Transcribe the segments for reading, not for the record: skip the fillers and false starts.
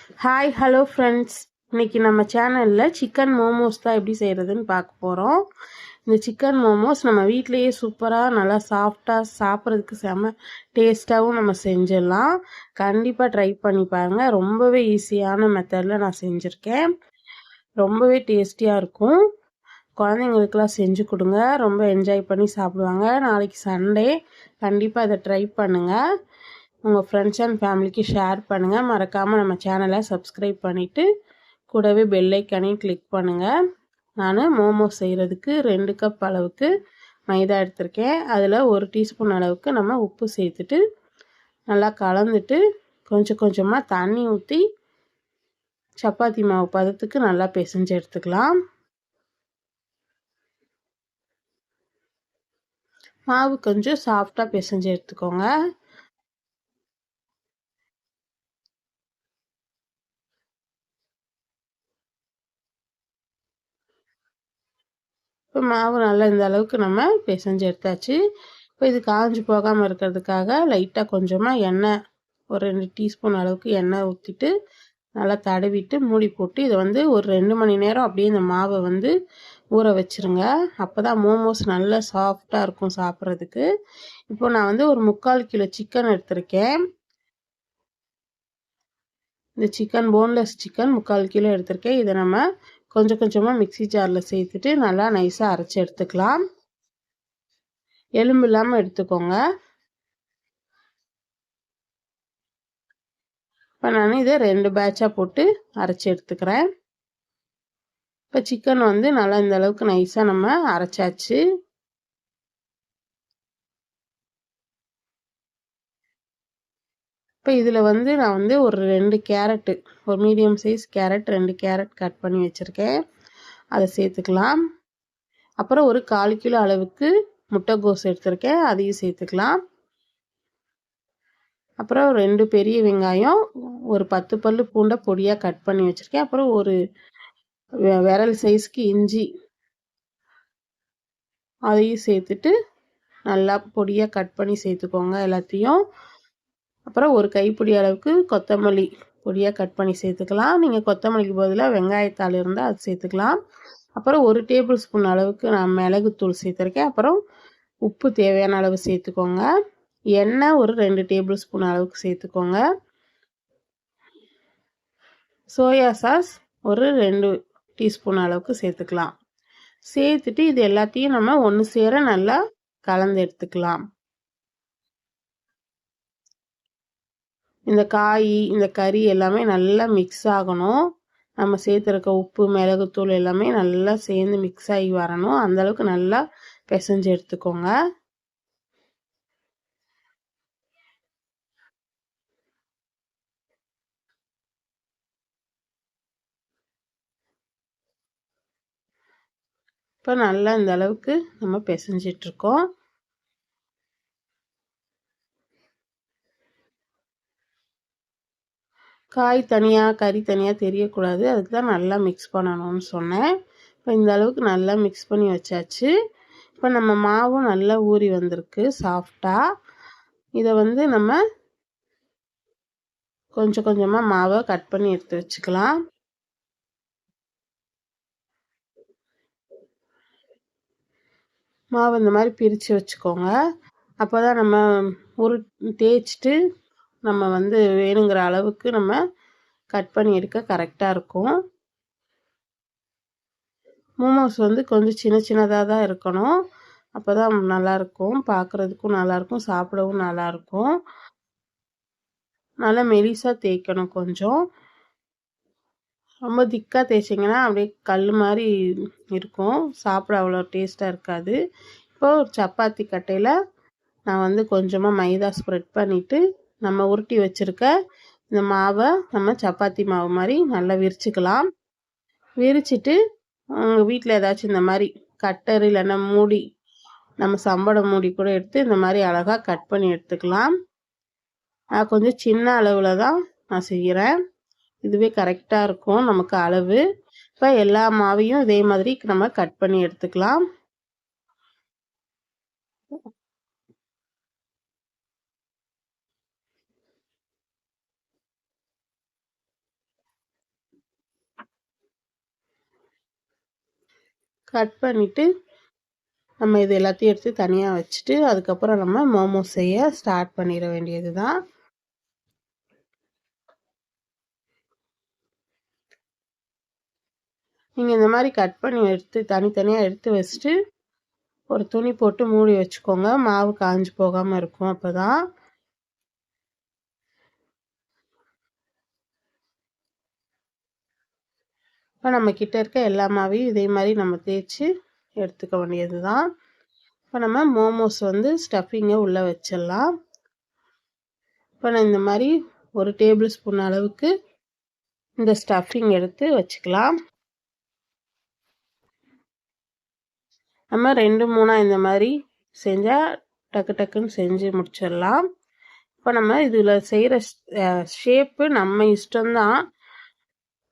Hi hello friends, இன்றைக்கி நம்ம சேனலில் சிக்கன் மோமோஸ் தான் எப்படி செய்கிறதுன்னு பார்க்க போகிறோம். இந்த சிக்கன் மோமோஸ் நம்ம வீட்டிலையே சூப்பராக நல்லா சாஃப்டாக சாப்பிட்றதுக்கு செம டேஸ்ட்டாகவும் நம்ம செஞ்சிடலாம். கண்டிப்பாக ட்ரை பண்ணி பாருங்கள். ரொம்பவே ஈஸியான மெத்தடில் நான் செஞ்சுருக்கேன். ரொம்பவே டேஸ்டியாக இருக்கும். குழந்தைங்களுக்கெல்லாம் செஞ்சு கொடுங்க, ரொம்ப என்ஜாய் பண்ணி சாப்பிடுவாங்க. நாளைக்கு சண்டே, கண்டிப்பாக இதை ட்ரை பண்ணுங்கள். உங்கள் ஃப்ரெண்ட்ஸ் அண்ட் ஃபேமிலிக்கு ஷேர் பண்ணுங்கள். மறக்காமல் நம்ம சேனலை சப்ஸ்கிரைப் பண்ணிவிட்டு கூடவே பெல் ஐக்கானையும் கிளிக் பண்ணுங்கள். நான் மோமோஸ் செய்கிறதுக்கு 2 கப் அளவுக்கு மைதா எடுத்திருக்கேன். அதில் 1 டீஸ்பூன் அளவுக்கு நம்ம உப்பு சேர்த்துட்டு நல்லா கலந்துட்டு கொஞ்சம் கொஞ்சமாக தண்ணி ஊற்றி சப்பாத்தி மாவு பதத்துக்கு நல்லா பிசைஞ்சு எடுத்துக்கலாம். மாவு கொஞ்சம் சாஃப்டாக பிசைஞ்சு எடுத்துக்கோங்க. இப்போ மாவு நல்லா இந்த அளவுக்கு நம்ம பிசைஞ்சு எடுத்தாச்சு. இப்போ இது காஞ்சி போகாமல் இருக்கிறதுக்காக லைட்டாக கொஞ்சமாக எண்ணெய், ஒரு 2 டீஸ்பூன் அளவுக்கு எண்ணெய் ஊற்றிட்டு நல்லா தடவிட்டு மூடி போட்டு இதை ஒரு 2 மணி நேரம் அப்படியே இந்த மாவை ஊற வச்சுருங்க. அப்போ தான் மோமோஸ் நல்லா சாஃப்டாக இருக்கும் சாப்பிட்றதுக்கு. இப்போ நான் ஒரு 3/4 கிலோ சிக்கன் எடுத்திருக்கேன். இந்த சிக்கன் போன்லெஸ் சிக்கன் 3/4 கிலோ எடுத்திருக்கேன். இதை நம்ம கொஞ்சம் கொஞ்சமாக மிக்ஸி ஜாரில் சேர்த்துட்டு நல்லா நைஸாக அரைச்சி எடுத்துக்கலாம். எலும்பு இல்லாமல் எடுத்துக்கோங்க. இப்போ நான் இதை 2 பேட்சாக போட்டு அரைச்சி எடுத்துக்கிறேன். இப்போ சிக்கன் நல்லா இந்த அளவுக்கு நைஸாக நம்ம அரைச்சாச்சு. இப்போ இதில் நான் ஒரு 2 கேரட்டு, ஒரு medium size carrot, 2 carrot cut பண்ணி வச்சுருக்கேன். அதை சேர்த்துக்கலாம். அப்புறம் ஒரு 1/4 கிலோ அளவுக்கு முட்டைகோஸ் எடுத்திருக்கேன், அதையும் சேர்த்துக்கலாம். அப்புறம் 2 பெரிய வெங்காயம், ஒரு 10 பல்லு பூண்டை பொடியாக கட் பண்ணி வச்சுருக்கேன். அப்புறம் ஒரு விரல் சைஸ்க்கு இஞ்சி, அதையும் சேர்த்துட்டு நல்லா பொடியாக கட் பண்ணி சேர்த்துக்கோங்க எல்லாத்தையும். அப்புறம் ஒரு கைப்பிடி அளவுக்கு கொத்தமல்லி பொடியாக கட் பண்ணி சேர்த்துக்கலாம். நீங்கள் கொத்தமல்லிக்கு பதிலாக வெங்காயத்தாள் இருந்தால் அது சேர்த்துக்கலாம். அப்புறம் 1 டேபிள் ஸ்பூன் அளவுக்கு நான் மிளகுத்தூள் சேர்த்துருக்கேன். அப்புறம் உப்பு தேவையான அளவு சேர்த்துக்கோங்க. எண்ணெய் ஒரு 2 டேபிள் ஸ்பூன் அளவுக்கு சேர்த்துக்கோங்க. சோயா சாஸ் ஒரு 2 டீஸ்பூன் அளவுக்கு சேர்த்துக்கலாம். சேர்த்துட்டு இது எல்லாத்தையும் நம்ம ஒன்று சேர நல்லா கலந்து எடுத்துக்கலாம். இந்த காய், இந்த கறி எல்லாமே நல்லா மிக்ஸ் ஆகணும். நம்ம சேர்த்துருக்க உப்பு, மிளகுத்தூள் எல்லாமே நல்லா சேர்ந்து மிக்ஸ் ஆகி வரணும். அந்தளவுக்கு நல்லா பிசைஞ்சு எடுத்துக்கோங்க. இப்போ நல்லா இந்த அளவுக்கு நம்ம பிசைஞ்சிட்ருக்கோம். காய் தனியாக கறி தனியாக தெரியக்கூடாது, அதுக்கு தான் நல்லா மிக்ஸ் பண்ணணும்னு சொன்னேன். இப்போ இந்த அளவுக்கு நல்லா மிக்ஸ் பண்ணி வச்சாச்சு. இப்போ நம்ம மாவும் நல்லா ஊறி வந்திருக்கு சாஃப்டாக. இதை நம்ம கொஞ்சம் கொஞ்சமாக மாவை கட் பண்ணி எடுத்து வச்சுக்கலாம். மாவு இந்த மாதிரி பிரித்து வச்சுக்கோங்க. அப்போ தான் நம்ம தேய்ச்சிட்டு நம்ம வேணுங்கிற அளவுக்கு நம்ம கட் பண்ணி எடுக்க கரெக்டாக இருக்கும். மோமோஸ் கொஞ்சம் சின்ன சின்னதாக தான் இருக்கணும். அப்போ தான் நல்லாயிருக்கும், பார்க்குறதுக்கும் நல்லாயிருக்கும், சாப்பிடவும் நல்லாயிருக்கும். நல்லா மெலிசாக தேய்க்கணும். கொஞ்சம் ரொம்ப திக்காக தேய்ச்சிங்கன்னா அப்படியே கல் மாதிரி இருக்கும், சாப்பிட அவ்வளோ டேஸ்ட்டாக இருக்காது. இப்போது ஒரு சப்பாத்தி கட்டையில் நான் கொஞ்சமாக மைதா ஸ்ப்ரெட் பண்ணிவிட்டு நம்ம உருட்டி வச்சுருக்க இந்த மாவை நம்ம சப்பாத்தி மாவு மாதிரி நல்லா விரிச்சுக்கலாம். விரிச்சிட்டு உங்கள் வீட்டில் ஏதாச்சும் இந்த மாதிரி கட்டர் இல்லைன்னா மூடி, நம்ம சம்படம் மூடி கூட எடுத்து இந்த மாதிரி அழகாக கட் பண்ணி எடுத்துக்கலாம். நான் கொஞ்சம் சின்ன அளவில் தான் நான் செய்கிறேன், இதுவே கரெக்டாக இருக்கும் நமக்கு அளவு. இப்போ எல்லா மாவையும் இதே மாதிரி நம்ம கட் பண்ணி எடுத்துக்கலாம். கட் பண்ணிவிட்டு நம்ம இது எல்லாத்தையும் எடுத்து தனியாக வச்சுட்டு அதுக்கப்புறம் நம்ம மோமோஸ் செய்ய ஸ்டார்ட் பண்ணிட வேண்டியது தான். நீங்கள் இந்த மாதிரி கட் பண்ணி எடுத்து தனித்தனியாக எடுத்து வச்சுட்டு ஒரு துணி போட்டு மூடி வச்சுக்கோங்க. மாவு காஞ்சு போகாமல் இருக்கும். அப்போ தான் இப்போ நம்மக்கிட்ட இருக்க எல்லா மாவையும் இதே மாதிரி நம்ம தேய்ச்சி எடுத்துக்க வேண்டியது தான். இப்போ நம்ம மோமோஸ் வந்து ஸ்டஃபிங்கை உள்ளே வச்சிடலாம். இப்போ நான் இந்த மாதிரி ஒரு டேபிள் ஸ்பூன் அளவுக்கு இந்த ஸ்டஃபிங் எடுத்து வச்சுக்கலாம். நம்ம 2-3 இந்த மாதிரி செஞ்சால் டக்கு டக்குன்னு செஞ்சு முடிச்சிடலாம். இப்போ நம்ம இதில் செய்கிற ஷேப்பு நம்ம இஷ்டம்தான்.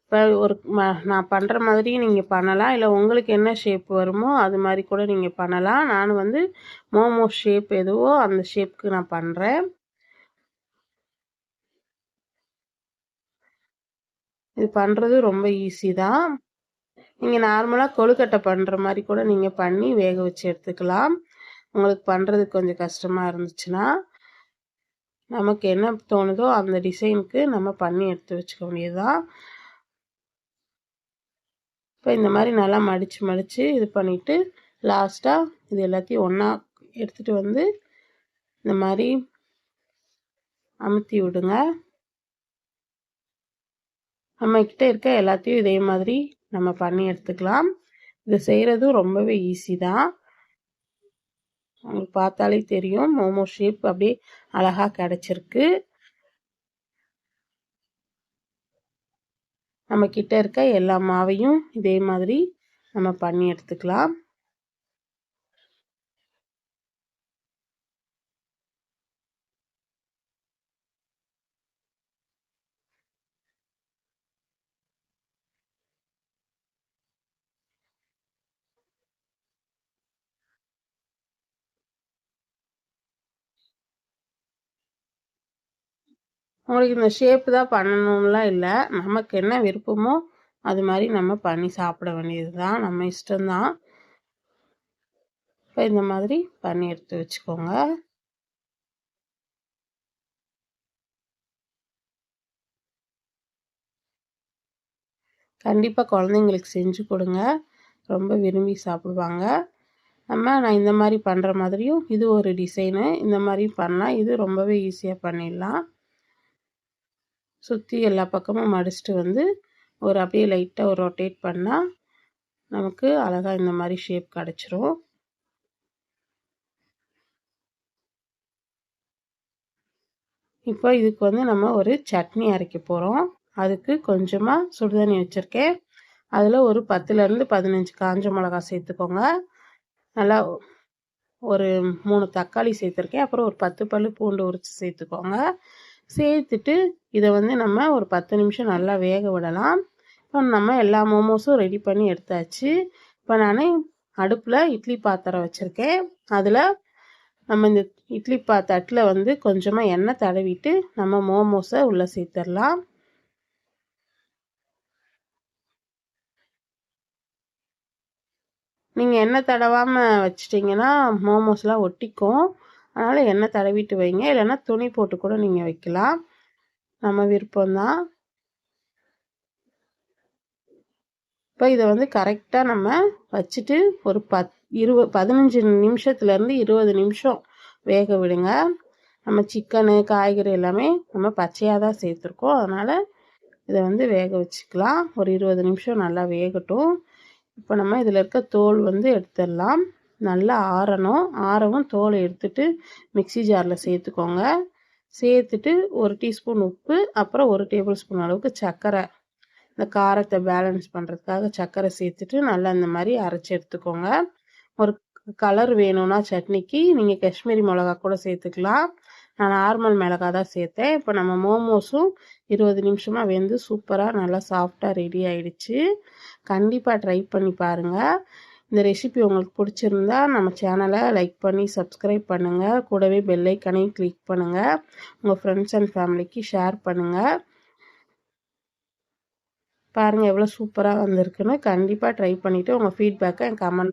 இப்போ நான் பண்ணுற மாதிரி நீங்கள் பண்ணலாம், இல்லை உங்களுக்கு என்ன ஷேப் வருமோ அது மாதிரி கூட நீங்கள் பண்ணலாம். நான் வந்து மோமோ ஷேப் எதுவோ அந்த ஷேப்புக்கு நான் பண்ணுறேன். இது பண்ணுறது ரொம்ப ஈஸி தான். நீங்கள் நார்மலாக கொழுக்கட்டை பண்ணுற மாதிரி கூட நீங்கள் பண்ணி வேக வச்சு எடுத்துக்கலாம். உங்களுக்கு பண்ணுறதுக்கு கொஞ்சம் கஷ்டமாக இருந்துச்சுன்னா நமக்கு என்ன தோணுதோ அந்த டிசைனுக்கு நம்ம பண்ணி எடுத்து வச்சுக்க வேண்டியதுதான். இப்போ இந்த மாதிரி நல்லா மடித்து இது பண்ணிவிட்டு லாஸ்ட்டாக இது எல்லாத்தையும் ஒன்றா எடுத்துகிட்டு வந்து இந்த மாதிரி அமுத்தி விடுங்க. நம்மக்கிட்ட இருக்க எல்லாத்தையும் இதே மாதிரி நம்ம பண்ணி எடுத்துக்கலாம். இது செய்கிறதும் ரொம்பவே ஈஸி தான். உங்களுக்கு பார்த்தாலே தெரியும் மோமோ ஷேப் அப்படியே அழகாக கிடச்சிருக்கு. நம்மக்கிட்ட இருக்க எல்லா மாவையும் இதே மாதிரி நம்ம பண்ணி எடுத்துக்கலாம். உங்களுக்கு இந்த ஷேப்பு தான் பண்ணணும்லாம் இல்லை, நமக்கு என்ன விருப்பமோ அது மாதிரி நம்ம பண்ணி சாப்பிட வேண்டியது தான், நம்ம இஷ்டம்தான். இப்போ இந்த மாதிரி பண்ணி எடுத்து வச்சுக்கோங்க. கண்டிப்பாக குழந்தைங்களுக்கு செஞ்சு கொடுங்க, ரொம்ப விரும்பி சாப்பிடுவாங்க. நான் இந்த மாதிரி பண்ணுற மாதிரியும் இது ஒரு டிசைனு, இந்த மாதிரி பண்ணலாம். இது ரொம்பவே ஈஸியாக பண்ணிடலாம். சுற்றி எல்லா பக்கமும் மடிச்சுட்டு வந்து ஒரு அப்படியே லைட்டாக ஒரு ரொட்டேட் பண்ணால் நமக்கு அழகாக இந்த மாதிரி ஷேப் கிடச்சிரும். இப்போ இதுக்கு வந்து நம்ம ஒரு சட்னி அரைக்க போகிறோம். அதுக்கு கொஞ்சமாக சுடுதண்ணி வச்சுருக்கேன். அதில் ஒரு 10லேருந்து 15 காஞ்ச மிளகாய் சேர்த்துக்கோங்க. நல்லா ஒரு 3 தக்காளி சேர்த்துருக்கேன். அப்புறம் ஒரு 10 பல் பூண்டு உரித்து சேர்த்துக்கோங்க. சேர்த்துட்டு இதை வந்து நம்ம ஒரு 10 நிமிஷம் நல்லா வேக விடலாம். இப்போ நம்ம எல்லா மோமோஸும் ரெடி பண்ணி எடுத்தாச்சு. இப்போ நான் அடுப்பில் இட்லி பாத்திரம் வச்சுருக்கேன். அதில் நம்ம இந்த இட்லி தட்டில் வந்து கொஞ்சமாக எண்ணெய் தடவிட்டு நம்ம மோமோஸை உள்ளே சேர்த்துடலாம். நீங்கள் எண்ணெய் தடவாமல் வச்சிட்டிங்கன்னா மோமோஸ்லாம் ஒட்டிக்கும். அதனால் எண்ணெய் தடவிட்டு வைங்க, இல்லைன்னா துணி போட்டு கூட நீங்கள் வைக்கலாம், நம்ம விருப்பம்தான். இப்போ இதை வந்து கரெக்டாக நம்ம வச்சுட்டு ஒரு 15 நிமிஷத்துலேருந்து 20 நிமிஷம் வேக விடுங்க. நம்ம சிக்கனு காய்கறி எல்லாமே நம்ம பச்சையாக தான் சேர்த்துருக்கோம், அதனால் இதை வந்து வேக வச்சுக்கலாம். ஒரு 20 நிமிஷம் நல்லா வேகட்டும். இப்போ நம்ம இதில் இருக்க தோல் வந்து எடுத்துடலாம். நல்லா ஆறவும் தோலை எடுத்துட்டு மிக்ஸி ஜாரில் சேர்த்துக்கோங்க. சேர்த்துட்டு ஒரு டீஸ்பூன் உப்பு, அப்புறம் 1 டேபிள் ஸ்பூன் அளவுக்கு சர்க்கரை, இந்த காரத்தை பேலன்ஸ் பண்ணுறதுக்காக சர்க்கரை சேர்த்துட்டு நல்லா இந்த மாதிரி அரைச்சி எடுத்துக்கோங்க. ஒரு கலர் வேணும்னா சட்னிக்கு நீங்கள் காஷ்மீரி மிளகா கூட சேர்த்துக்கலாம். நான் நார்மல் மிளகா தான் சேர்த்தேன். இப்போ நம்ம மோமோஸும் 20 நிமிஷமாக வெந்து சூப்பராக நல்லா சாஃப்டாக ரெடி ஆகிடுச்சு. கண்டிப்பாக ட்ரை பண்ணி பாருங்கள். இந்த ரெசிபி உங்களுக்கு பிடிச்சிருந்தா நம்ம சேனலை லைக் பண்ணி சப்ஸ்கிரைப் பண்ணுங்கள். கூடவே பெல் ஐக்கானையும் கிளிக் பண்ணுங்கள். உங்கள் ஃப்ரெண்ட்ஸ் அண்ட் ஃபேமிலிக்கு ஷேர் பண்ணுங்கள். பாருங்கள் எவ்வளோ சூப்பராக வந்திருக்குன்னு. கண்டிப்பாக ட்ரை பண்ணிவிட்டு உங்கள் ஃபீட்பேக்கை கமெண்ட்